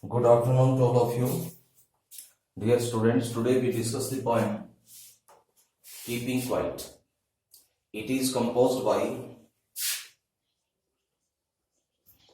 Good afternoon to all of you. Dear students, today we discuss the poem Keeping Quiet. It is composed by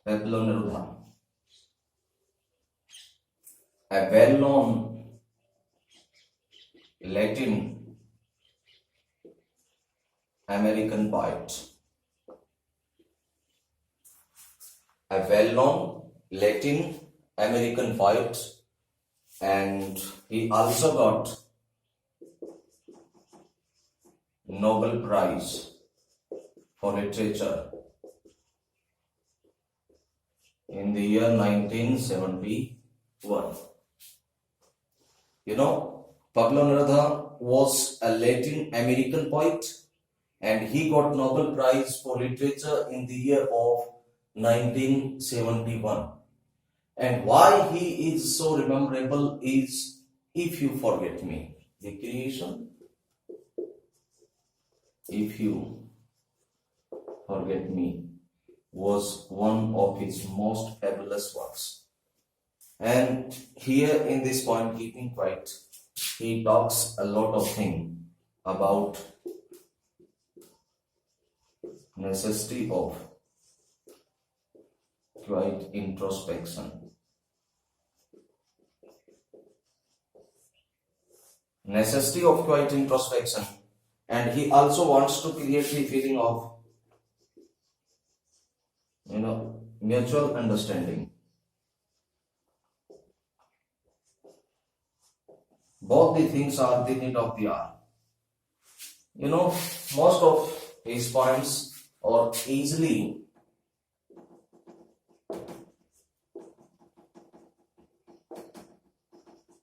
Pablo Neruda, a well-known Latin American poet. A well-known Latin American poet, and he also got Nobel Prize for Literature in the year 1971. Pablo Neruda was a Latin American poet, and he got Nobel Prize for Literature in the year of 1971. And why he is so memorable is If You Forget Me, the creation. If You Forget Me was one of his most fabulous works. And here in this poem, Keeping Quiet, he talks a lot of things about necessity of quiet introspection. Necessity of quiet introspection, and he also wants to create the feeling of mutual understanding. Both the things are the need of the hour. Most of his poems are easily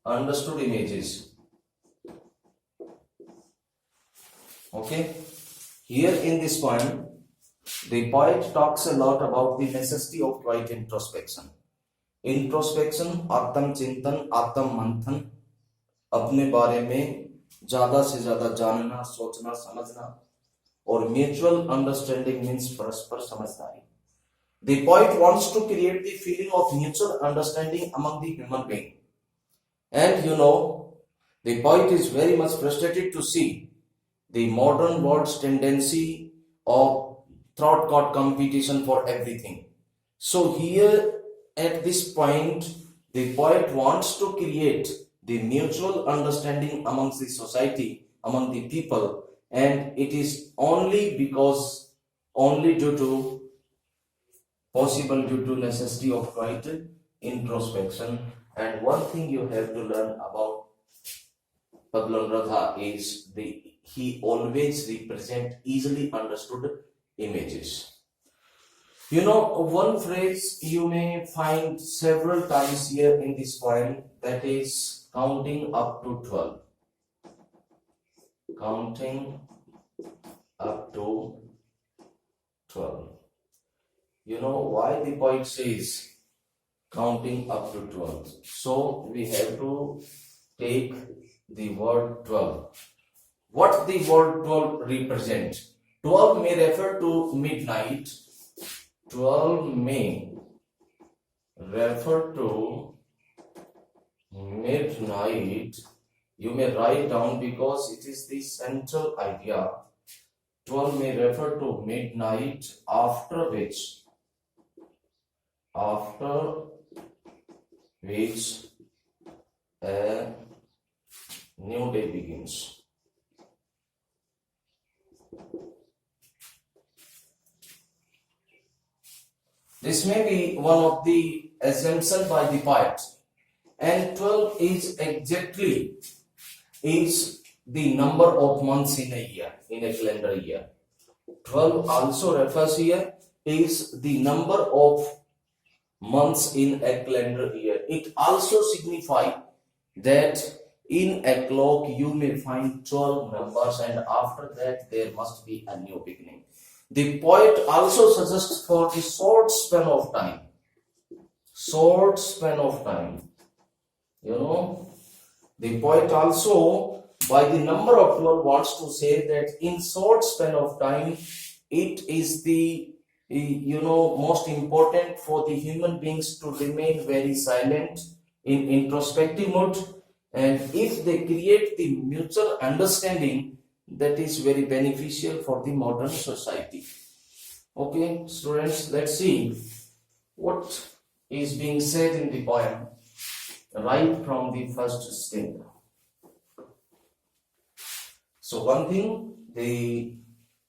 understood images. Okay, here in this poem, the poet talks a lot about the necessity of quiet introspection. Introspection, आत्म चिंतन, आत्म मंथन, अपने बारे में ज्यादा से ज्यादा जानना, सोचना, समझना, और mutual understanding means परस्पर समझदारी. The poet wants to create the feeling of mutual understanding among the human being. And the poet is very much frustrated to see the modern world's tendency of thought competition for everything. So here at this point, the poet wants to create the mutual understanding amongst the society, among the people, and it is only due to necessity of quiet introspection. And one thing you have to learn about Pablo Neruda is he always represent easily understood images. One phrase you may find several times here in this poem, that is counting up to 12. Counting up to 12. Why the poet says counting up to 12? So we have to take the word 12. What the word 12 represents? 12 may refer to midnight. 12 may refer to midnight. You may write down because it is the central idea. 12 may refer to midnight, after which a new day begins. This may be one of the assumptions by the poet. And 12 is the number of months in a year, in a calendar year. 12 also refers here is the number of months in a calendar year. It also signifies that in a clock you may find 12 numbers, and after that there must be a new beginning. The poet also suggests for the short span of time. The poet also, by the number of 12, wants to say that in short span of time, it is the most important for the human beings to remain very silent in introspective mode, and if they create the mutual understanding, that is very beneficial for the modern society. Okay, students, let's see what is being said in the poem right from the first stanza. So one thing, the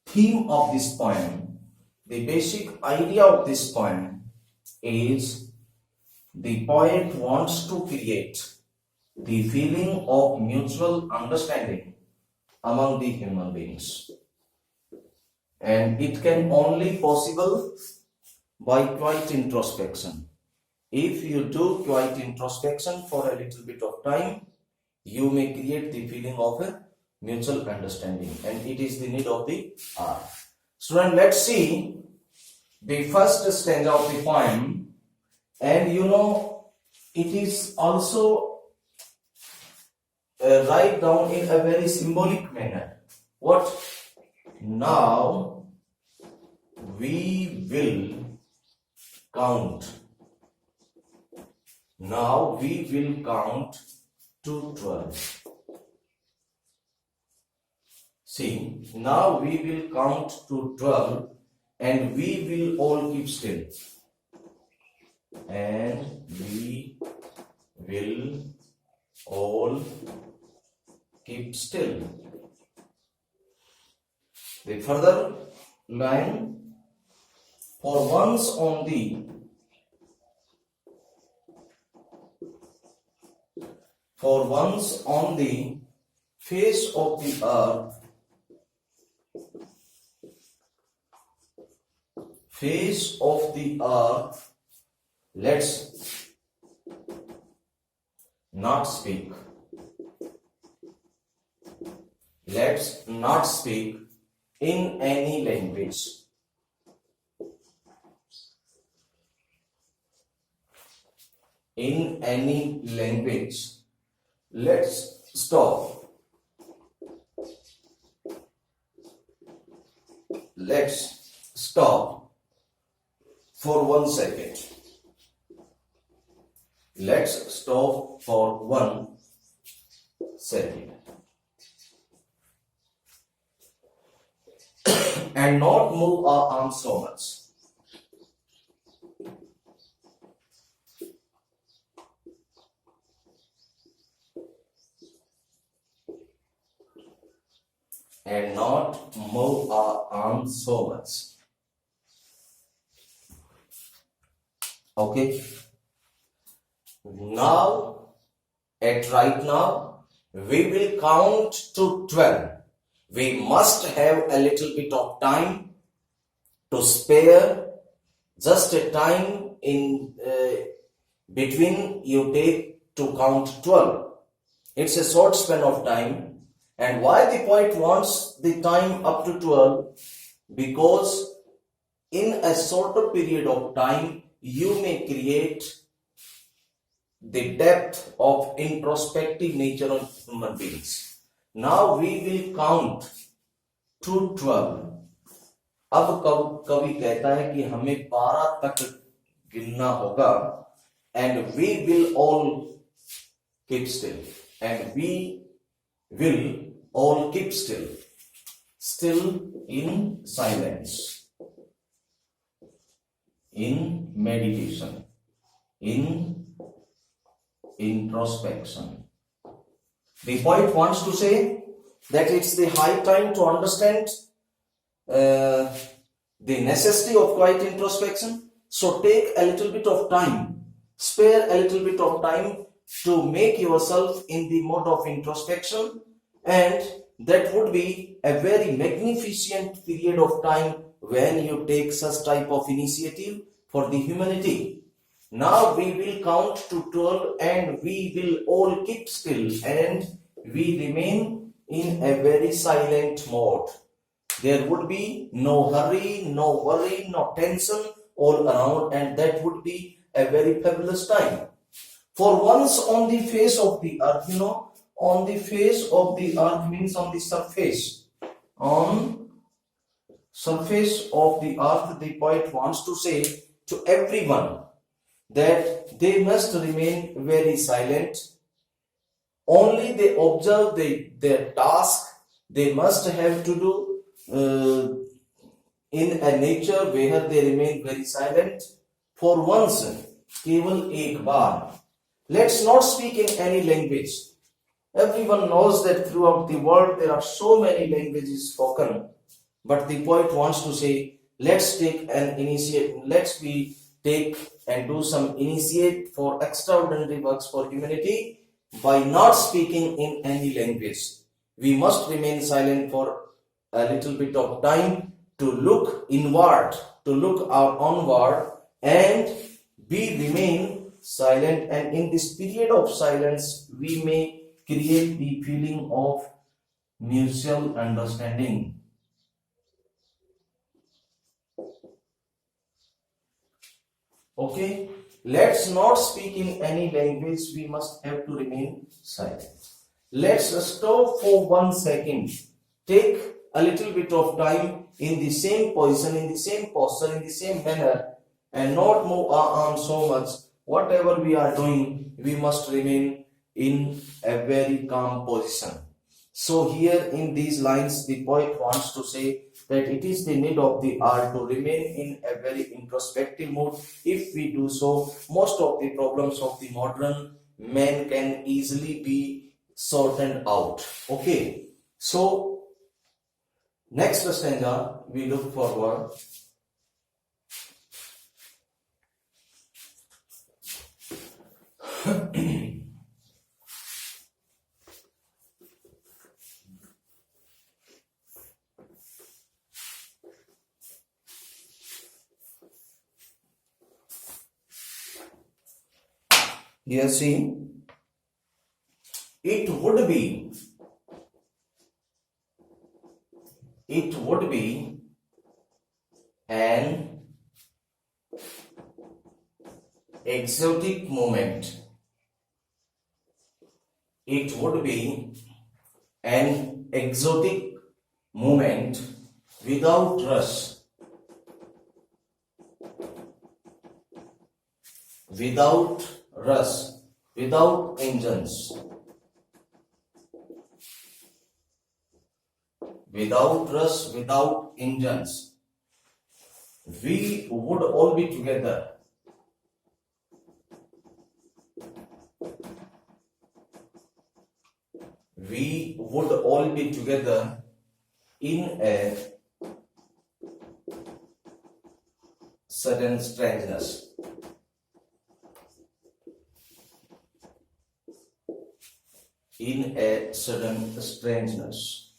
theme of this poem, the basic idea of this poem is the poet wants to create the feeling of mutual understanding among the human beings, and it can only possible by quiet introspection. If you do quiet introspection for a little bit of time, you may create the feeling of a mutual understanding, and it is the need of the hour. Student, let's see the first stanza of the poem, and it is also write down in a very symbolic manner. What? Now we will count. Now we will count to 12. See, now we will count to 12 and we will all keep still. And we will all keep still. The further line, for once on the face of the earth, let's not speak. Let's not speak in any language. In any language. Let's stop. Let's stop for 1 second. Let's stop for 1 second. And not move our arms so much. And not move our arms so much. Okay. Now, right now, we will count to 12. We must have a little bit of time to spare, just a time in between you take to count 12. It's a short span of time. And why the poet wants the time up to 12? Because in a shorter period of time, you may create the depth of introspective nature of human beings. Now we will count to 12. अब कवि कहता है कि हमें 12 तक गिनना होगा, and we will all keep still. And we will all keep still. Still in silence, in meditation, in introspection. The poet wants to say that it's the high time to understand the necessity of quiet introspection. So take a little bit of time, spare a little bit of time to make yourself in the mode of introspection, and that would be a very magnificent period of time when you take such type of initiative for the humanity. Now we will count to 12 and we will all keep still and we remain in a very silent mode. There would be no hurry, no worry, no tension all around, and that would be a very fabulous time. For once on the face of the earth, on the face of the earth means on the surface. On surface of the earth, the poet wants to say to everyone that they must remain very silent. Only they observe their task. They must have to do in a nature where they remain very silent for once, keval ek baar. Let's not speak in any language. Everyone knows that throughout the world there are so many languages spoken, but the poet wants to say, let's take an initiate, take and do some initiate for extraordinary works for humanity by not speaking in any language. We must remain silent for a little bit of time to look inward, to look out onward, and we remain silent, and in this period of silence we may create the feeling of mutual understanding. Okay, let's not speak in any language, we must have to remain silent. Let's stop for 1 second, take a little bit of time in the same position, in the same posture, in the same manner, and not move our arms so much. Whatever we are doing, we must remain in a very calm position. So here in these lines, the poet wants to say that it is the need of the art to remain in a very introspective mood. If we do so, most of the problems of the modern man can easily be sorted out. Okay, so next stanza we look forward. Here see, it would be an exotic moment. It would be an exotic moment without rush, without engines, without rush, without engines. We would all be together. We would all be together in a sudden strangeness. In a sudden strangeness.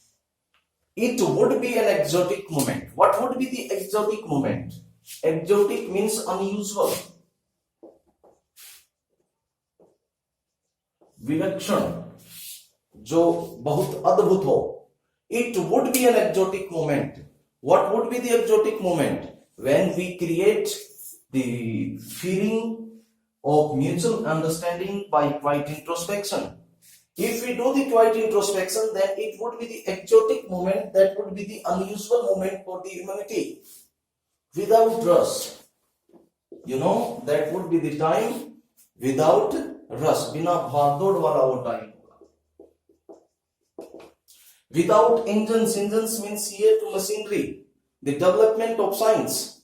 It would be an exotic moment. What would be the exotic moment? Exotic means unusual, विलक्षण, जो बहुत अद्भुत हो. It would be an exotic moment. What would be the exotic moment? When we create the feeling of mutual understanding by quiet introspection. If we do the quiet introspection, then it would be the exotic moment, that would be the unusual moment for the humanity. Without rush. You know, that would be the time without rush. Bina bhagdod wala wo time. Without engines. Engines means here to machinery. The development of science.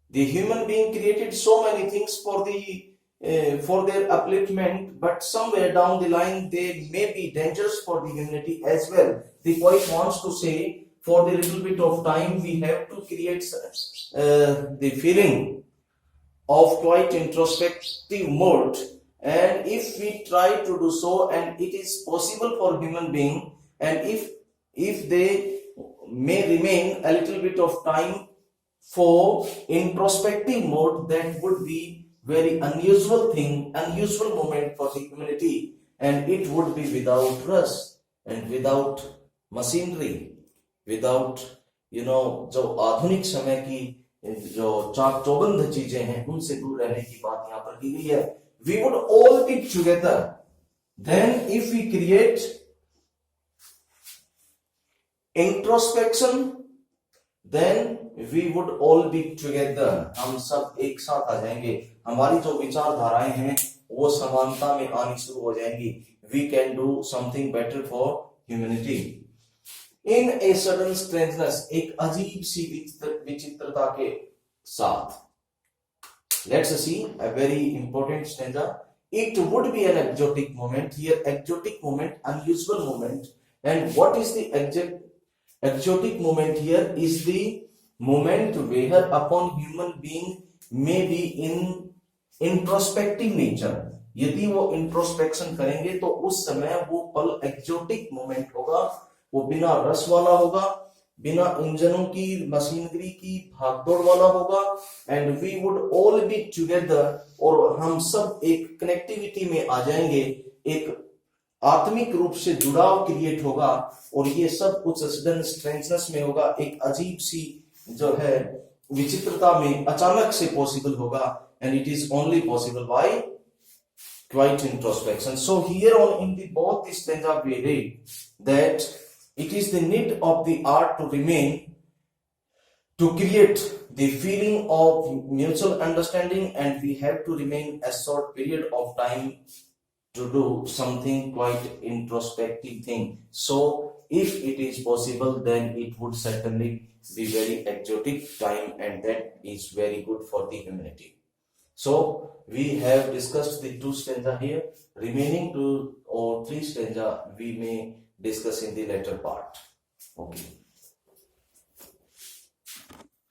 The human being created so many things for their upliftment, but somewhere down the line they may be dangerous for the humanity as well. The poet wants to say, for the little bit of time we have to create the feeling of quite introspective mode, and if we try to do so, and it is possible for human being, and if they may remain a little bit of time for introspective mode, that would be very unusual thing, unusual moment for the humanity, and it would be without rush and without machinery, without जो आधुनिक समय की जो चाक चौबंद चीजें हैं उनसे दूर रहने की बात यहाँ पर की गई है. We would all be together. Then if we create introspection then we would all be together, हम सब एक साथ आ जाएंगे, हमारी जो विचारधाराएं हैं वो समानता में आनी शुरू हो जाएंगी, we can do something better for humanity. In a sudden strangeness, एक अजीब सी विचित्रता के साथ, let's see a very important stanza. It would be an exotic moment. Here, exotic moment, unusual moment. And what is the exotic moment here? Is the moment where upon human being may be in introspective nature. यदि वो introspection करेंगे तो उस समय वो पल exotic moment होगा, वो बिना रस वाला होगा, बिना इंजनों की, मशीनरी की भागदौड़ वाला होगा, and we would all be together, और हम सब एक कनेक्टिविटी में आ जाएंगे, एक आत्मिक रूप से जुड़ाव क्रिएट होगा, और ये सब कुछ सडन स्ट्रेंजनेस में होगा, एक अजीब सी जो है विचित्रता में अचानक से पॉसिबल होगा, and it is only possible by quiet introspection. So here on in the both the stanza we read that it is the need of the art to remain, to create the feeling of mutual understanding, and we have to remain a short period of time to do something quite introspective thing. So if it is possible, then it would certainly be very exotic time, and that is very good for the humanity. So we have discussed the 2 stanza here. Remaining 2 or 3 stanza we may discuss in the later part. Okay.